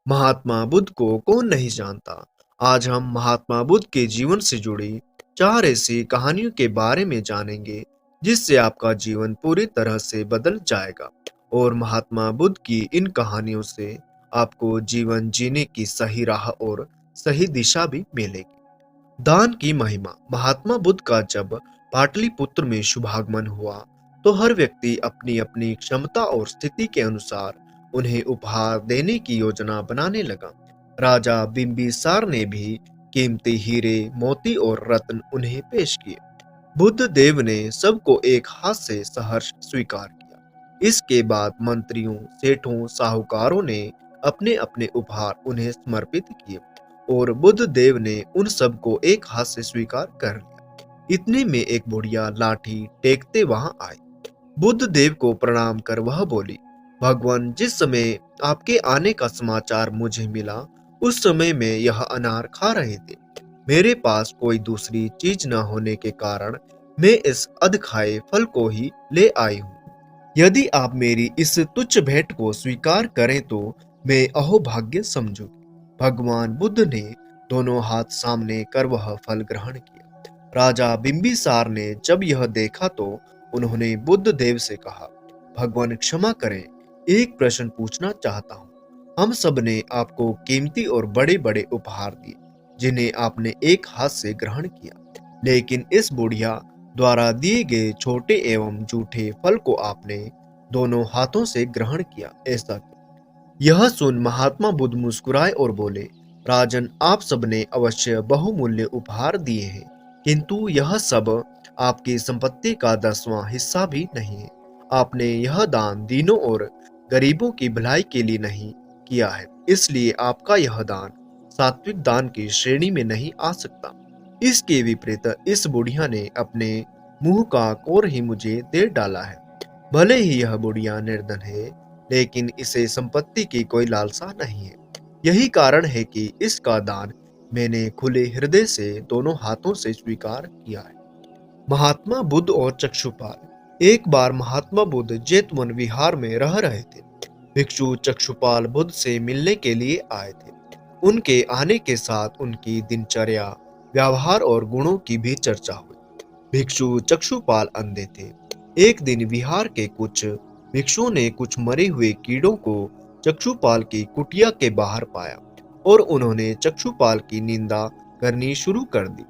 महात्मा बुद्ध को कौन नहीं जानता। आज हम महात्मा बुद्ध के जीवन से जुड़ी 4 ऐसी कहानियों के बारे में जानेंगे जिससे आपका जीवन पूरी तरह से बदल जाएगा। और महात्मा बुद्ध की इन कहानियों से आपको जीवन जीने की सही राह और सही दिशा भी मिलेगी। दान की महिमा। महात्मा बुद्ध का जब पाटलिपुत्र में शुभागमन हुआ तो हर व्यक्ति अपनी अपनी क्षमता और स्थिति के अनुसार उन्हें उपहार देने की योजना बनाने लगा। राजा बिंबिसार ने भी कीमती हीरे, मोती और रत्न उन्हें पेश किए। बुद्ध देव ने सबको एक हाथ से सहर्ष स्वीकार किया। इसके बाद मंत्रियों, सेठों, साहूकारों ने अपने अपने उपहार उन्हें समर्पित किए और बुद्ध देव ने उन सबको एक हाथ से स्वीकार कर लिया। इतने में एक बुढ़िया लाठी टेकते वहां आई। बुद्ध देव को प्रणाम कर वह बोली, भगवान, जिस समय आपके आने का समाचार मुझे मिला उस समय में यह अनार खा रहे थे। मेरे पास कोई दूसरी चीज न होने के कारण मैं इस अधखाए फल को ही ले आई हूँ। यदि आप मेरी इस तुच्छ भेंट को स्वीकार करें तो मैं अहोभाग्य समझूंगी। भगवान बुद्ध ने दोनों हाथ सामने कर वह फल ग्रहण किया। राजा बिंबिसार ने जब यह देखा तो उन्होंने बुद्ध देव से कहा, भगवान क्षमा करें, एक प्रश्न पूछना चाहता हूँ। हम सब ने आपको कीमती और बड़े बड़े उपहार दिए जिन्हें आपने एक हाथ से ग्रहण किया, लेकिन इस बुढ़िया द्वारा दिए गए छोटे एवं जूठे फल को आपने दोनों हाथों से ग्रहण किया, ऐसा क्यों? यह सुन महात्मा बुद्ध मुस्कुराए और बोले, राजन, आप सबने अवश्य बहुमूल्य उपहार दिए हैं, किंतु यह सब आपकी संपत्ति का 10वां हिस्सा भी नहीं है। आपने यह दान दीनों और गरीबों की भलाई के लिए नहीं किया है, इसलिए आपका यह दान सात्विक दान की श्रेणी में नहीं आ सकता। इसके विपरीत इस बुढ़िया ने अपने मुंह का कोर ही मुझे दे डाला है। भले ही यह बुढ़िया निर्धन है, लेकिन इसे संपत्ति की कोई लालसा नहीं है। यही कारण है कि इसका दान मैंने खुले हृदय से दोनों हाथों से स्वीकार किया है। महात्मा बुद्ध और चक्षुपाल। एक बार महात्मा बुद्ध जेतवन विहार में रह रहे थे। भिक्षु चक्षुपाल बुद्ध से मिलने के लिए आए थे। उनके आने के साथ उनकी दिनचर्या, व्यवहार और गुणों की भी चर्चा हुई। भिक्षु चक्षुपाल अंधे थे। एक दिन विहार के कुछ भिक्षुओं ने कुछ मरे हुए कीड़ों को चक्षुपाल की कुटिया के बाहर पाया और उन्होंने चक्षुपाल की निंदा करनी शुरू कर दी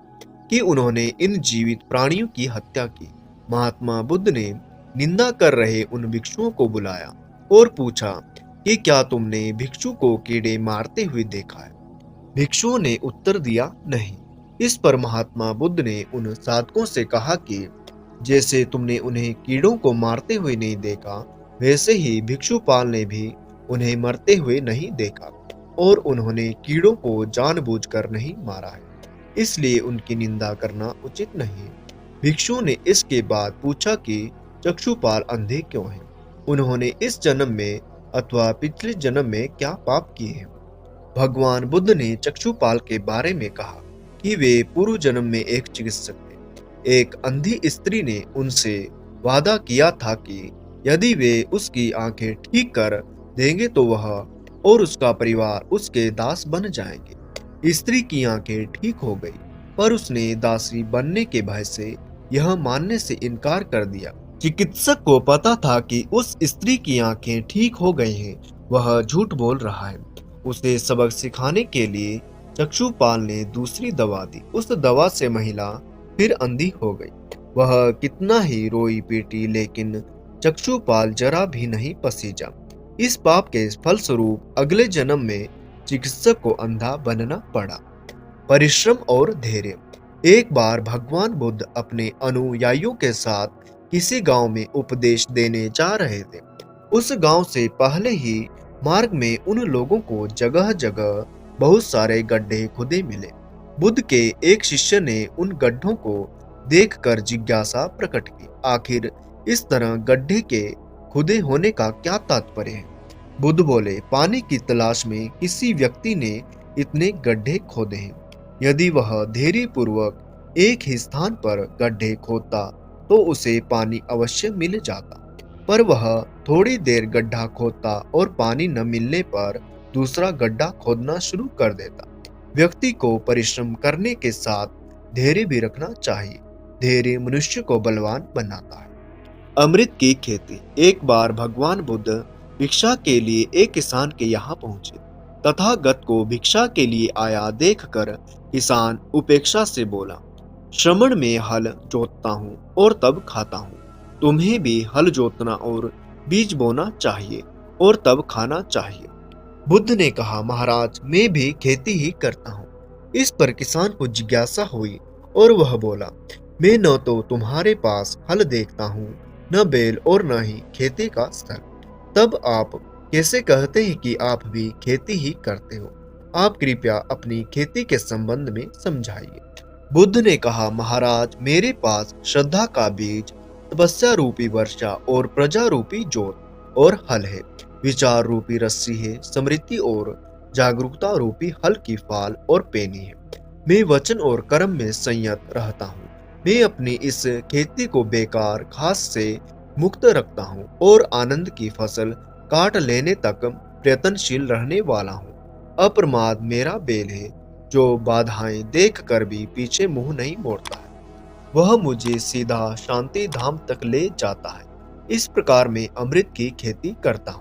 कि उन्होंने इन जीवित प्राणियों की हत्या की। महात्मा बुद्ध ने निंदा कर रहे उन भिक्षुओं को बुलाया और पूछा कि क्या तुमने भिक्षु को कीड़े मारते हुए देखा है? भिक्षुओं ने उत्तर दिया, नहीं। इस पर महात्मा बुद्ध ने उन साधकों से कहा कि जैसे तुमने उन्हें कीड़ों को मारते हुए नहीं देखा, वैसे ही भिक्षुपाल ने भी उन्हें मरते हुए नहीं देखा और उन्होंने कीड़ों को जानबूझकर नहीं मारा है, इसलिए उनकी निंदा करना उचित नहीं है। भिक्षुओं ने इसके बाद पूछा कि चक्षुपाल अंधे क्यों हैं? उन्होंने इस जन्म में अथवा पिछले जन्म में क्या पाप किए हैं? भगवान बुद्ध ने चक्षुपाल के बारे में कहा कि वे पूर्व जन्म में एक चिकित्सक थे। एक अंधी स्त्री ने उनसे वादा किया था कि यदि वे उसकी आंखें ठीक कर देंगे तो वह और उसका परिवार उसके दास बन जाएंगे। स्त्री की आंखें ठीक हो गई, पर उसने दासी बनने के भय से यह मानने से इनकार कर दिया। चिकित्सक को पता था कि उस स्त्री की आंखें ठीक हो गई हैं, वह झूठ बोल रहा है। उसे सबक सिखाने के लिए चक्षुपाल ने दूसरी दवा दी। उस दवा से महिला फिर अंधी हो गई। वह कितना ही रोई पीटी, लेकिन चक्षुपाल जरा भी नहीं पसीजा। इस पाप के फलस्वरूप अगले जन्म में चिकित्सक को अंधा बनना पड़ा। परिश्रम और धैर्य। एक बार भगवान बुद्ध अपने अनुयायियों के साथ किसी गांव में उपदेश देने जा रहे थे। उस गांव से पहले ही मार्ग में उन लोगों को जगह जगह बहुत सारे गड्ढे खुदे मिले। बुद्ध के एक शिष्य ने उन गड्ढों को देखकर जिज्ञासा प्रकट की, आखिर इस तरह गड्ढे के खुदे होने का क्या तात्पर्य है? बुद्ध बोले, पानी की तलाश में किसी व्यक्ति ने इतने गड्ढे खोदे हैं। यदि वह धैर्य पूर्वक एक ही स्थान पर गड्ढे खोदता तो उसे पानी अवश्य मिल जाता, पर वह थोड़ी देर गड्ढा खोदता और पानी न मिलने पर दूसरा गड्ढा खोदना शुरू कर देता। व्यक्ति को परिश्रम करने के साथ धैर्य भी रखना चाहिए। धैर्य मनुष्य को बलवान बनाता है। अमृत की खेती। एक बार भगवान बुद्ध भिक्षा के लिए एक किसान के यहाँ पहुंचे। तथागत को भिक्षा के लिए आया देखकर किसान उपेक्षा से बोला, श्रमण में हल जोतता हूँ और तब खाता हूँ। तुम्हें भी हल जोतना और बीज बोना चाहिए और तब खाना चाहिए। बुद्ध ने कहा, महाराज मैं भी खेती ही करता हूँ। इस पर किसान को जिज्ञासा हुई और वह बोला, मैं न तो तुम्हारे पास हल देखता हूँ, न बैल और न ही खेती का स्थल। तब आप कैसे कहते हैं कि आप भी खेती ही करते हो? आप कृपया अपनी खेती के संबंध में समझाइए। बुद्ध ने कहा, महाराज मेरे पास श्रद्धा का बीज, तपस्या रूपी वर्षा और प्रजा रूपी जोत और हल है। विचार रूपी रस्सी है, स्मृति और जागरूकता रूपी हल की फाल और पेनी है। मैं वचन और कर्म में संयत रहता हूँ। मैं अपनी इस खेती को बेकार घास से मुक्त रखता हूँ और आनंद की फसल काट लेने तक प्रयत्नशील रहने वाला हूँ। अप्रमाद मेरा बेल है, जो बाधाएं देखकर भी पीछे मुंह नहीं मोड़ता है। वह मुझे सीधा शांति धाम तक ले जाता है। इस प्रकार मैं अमृत की खेती करता हूँ।